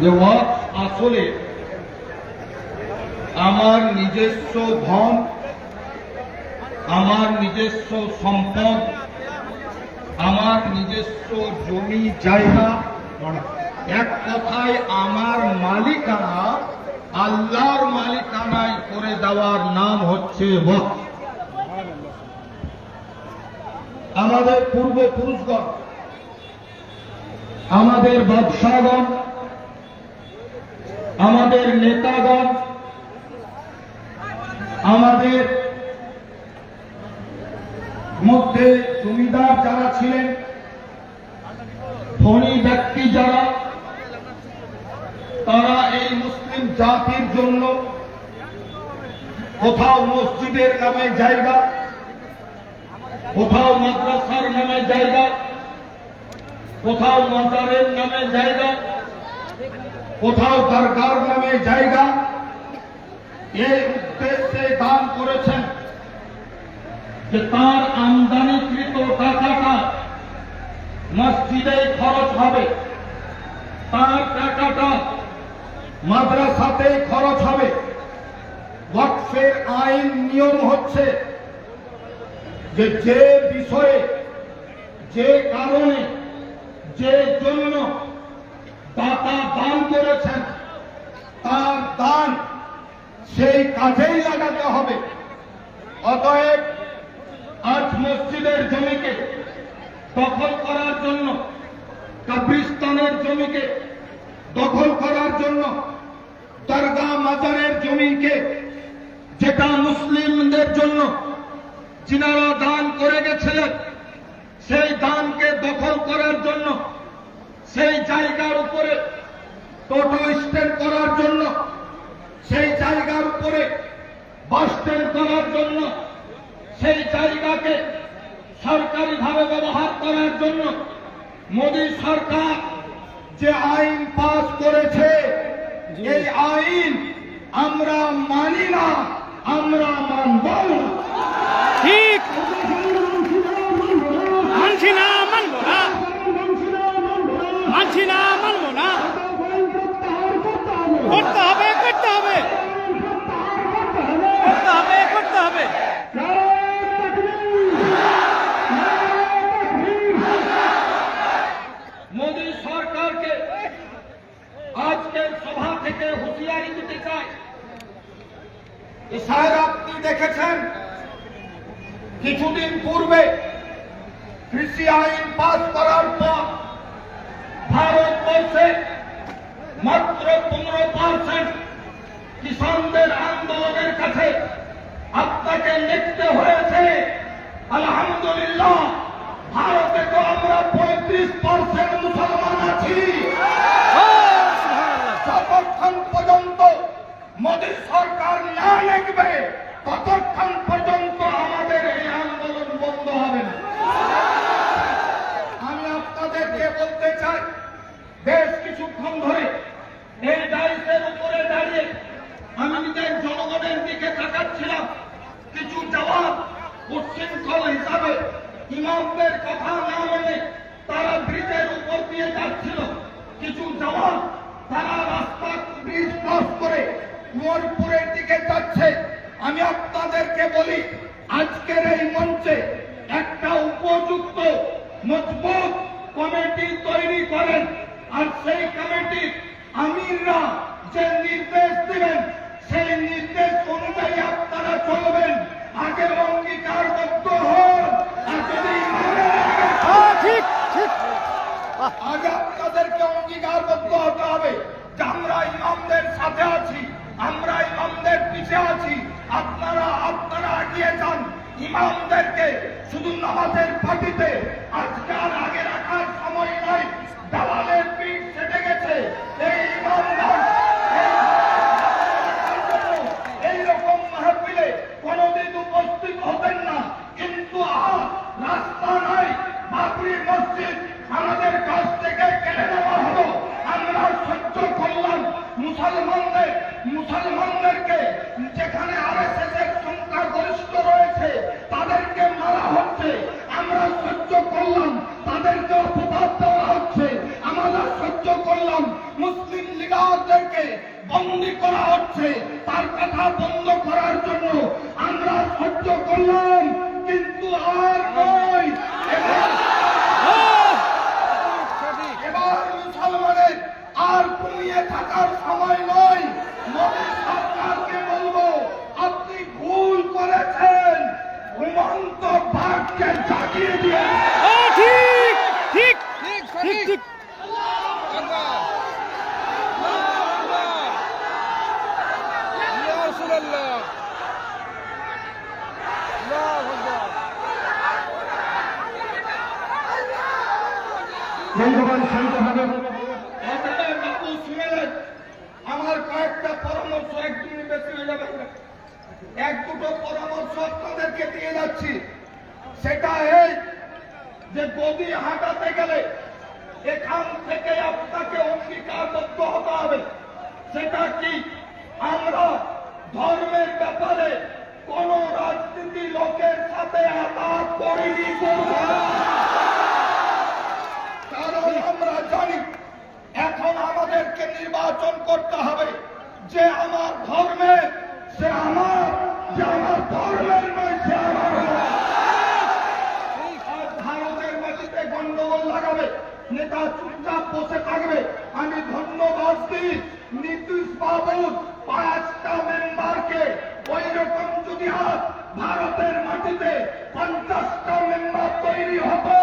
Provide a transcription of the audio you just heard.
যে ওয়াক্ফ আসলে আমার নিজস্ব ধন, আমার নিজস্ব সম্পদ, আমার নিজস্ব জমি জায়গা, এক কথায় আমার মালিকানা আল্লাহর মালিকানায় করে দেওয়ার নাম হচ্ছে ওয়াক্ফ। আমাদের পূর্বপুরুষগণ, আমাদের বাদশাহগণ, আমাদের নেতাগণ, আমাদের মধ্যে জমিদার যারা ছিলেন, ধনী ব্যক্তি যারা, তারা এই মুসলিম জাতির জন্য কোথাও মসজিদের নামে জায়গা, কোথাও মাদ্রাসার নামে জায়গা, কোথাও মাজারের নামে জায়গা, কোথাও দরগার নামে জায়গা, এই উদ্দেশ্যে দান করেছেন যে তার আমদানিকৃত টাকাটা মসজিদে খরচ হবে, তার টাকাটা মাদ্রাসাতে খরচ হবে। ওয়াকফের আইন নিয়ম হচ্ছে যে যে বিষয়ে, যে কারণে, যে জন্য দাতা দান করেছেন তার দান সেই কাজেই লাগাতে হবে। অতএব আজ মসজিদের জমিকে দখল করার জন্য, কবরস্থানের জমিকে দখল করার জন্য, দরগা মাজারের জমিকে, যেটা মুসলিমদের জন্য যিনারা দান করে গেছিলেন, সেই দানকে দখল করার জন্য, সেই জায়গার উপরে টোটো স্ট্যান্ড করার জন্য, সেই জায়গার উপরে বাস স্ট্যান্ড করার জন্য, সেই জায়গাকে সরকারিভাবে ব্যবহার করার জন্য মোদী সরকার যে আইন পাস করেছে, এই আইন আমরা মানি না, আমরা মানব না। ঠিক, মানছি না, মানব না, মানছি না, মানব না, করতে হবে, করতে হবে, করতে হবে, করতে হবে। মোদী সরকারকে আজকের সভা থেকে হুঁশিয়ারি দিতে চাই। স্যার, আপনি দেখেছেন কিছুদিন পূর্বে কৃষি আইন পাস করার পর ভারতবর্ষে মাত্র 15% কিষানদের আন্দোলনের কাছে আপনাকে লিখতে হয়েছে। আলহামদুলিল্লাহ, ভারতে তো আমরা 35% মুসলমান আছি। যতক্ষণ পর্যন্ত মোদী সরকার না লিখবে, ততক্ষণ পর্যন্ত আমাদের এই আন্দোলন বন্ধ হবে না। আমি আপনাদেরকে বলতে চাই, বেশ কিছুক্ষণ ধরে এই ডাইসের উপরে দাঁড়িয়ে আমি নিজের জনগণের দিকে তাকাচ্ছিলাম। কিছু জওয়াব উচ্ছৃঙ্খল হিসাবে ইমামদের কথা না মেনে তারা ব্রিজের উপর দিয়ে যাচ্ছিল। কিছু জওয়াব তারা রাস্তা ব্রিজ ক্রস করে কুয়ারপুরের দিকে যাচ্ছে। আমি আপনাদেরকে বলি, আজকের এই মঞ্চে একটা উপযুক্ত মজবুত কমিটি তৈরি করেন, আর সেই কমিটির আমিররা যে নির্দেশ দিবেন, সেই নির্দেশ অনুযায়ী আপনারা চলবেন। আগে অঙ্গীকারবদ্ধ হন, আর যদি ঠিক, ঠিক, আগে আপনাদেরকে অঙ্গীকারবদ্ধ হতে হবে যে আমরা ইমামদের সাথে আছি, আমরা ইমামদের পিছে আছি। আপনারা এগিয়ে যান। ইমামদেরকে শুধু নামাজের পার্টিতে আজকে আর আগে রাখার সময় নাই। দালালের পিঠ সেটে গেছে। এই ইমামরা এইরকম মাহফিলে কোনদিন উপস্থিত হতেন না, কিন্তু রাস্তা নাই, বাবরি মসজিদ আমাদের কাছ থেকে কেড়ে নেওয়া হলো। আমরা সহ্য করলাম। মুসলমানদেরকে যেখানে আরএসএস এর সংখ্যা গরিষ্ঠ রয়েছে তাদেরকে মারা হচ্ছে, আমরা সহ্য করলাম। তাদেরকে করলাম মুসলিম লিডারদেরকে বন্দী করা হচ্ছে, তার কথা বন্ধ করার জন্য আমরা সহ্য করলাম, কিন্তু আর নয়। এবার মুসলমানের আর ঘুমিয়ে থাকার সময় নয়। মোদী সরকারকে বলবো, আপনি ভুল করেছেন, ঘুমন্ত বাঘকে জাগিয়ে দিয়ে ঠিক ঠিক ঠিক ঠিক ঠিক বন্ধুগণ শান্ত হবে। বাবু শুনেলেন আমার কয়েকটা পরামর্শ, একদিন বেশি হয়ে যাবে, এক দুটো পরামর্শ আপনাদেরকে দিয়ে যাচ্ছি। সেটা এই যে গদি হাঁটাতে গেলে এখান থেকে আপনাকে অঙ্গীকারবদ্ধ হতে হবে। সেটা কি? আমরা ধর্মের ব্যাপারে কোন রাজনীতি লোকের সাথে আঘাত করিনি, করব না। কারণ আমরা জানি এখন আমাদেরকে নির্বাচন করতে হবে। যে আমার ধর্মের সে আমার, যে আমার ধর্মের নয় সে আমার নয়। আর ভারতের মাটিতে গন্ডগোল লাগাবে, নেতা চুপচাপ বসে থাকবে। আমি ধন্যবাদ দিই নীতিশ বাবুর 5টা মেম্বারকে। ওই রকম যদি ভারতের মাটিতে 50টা মেম্বার তৈরি হতো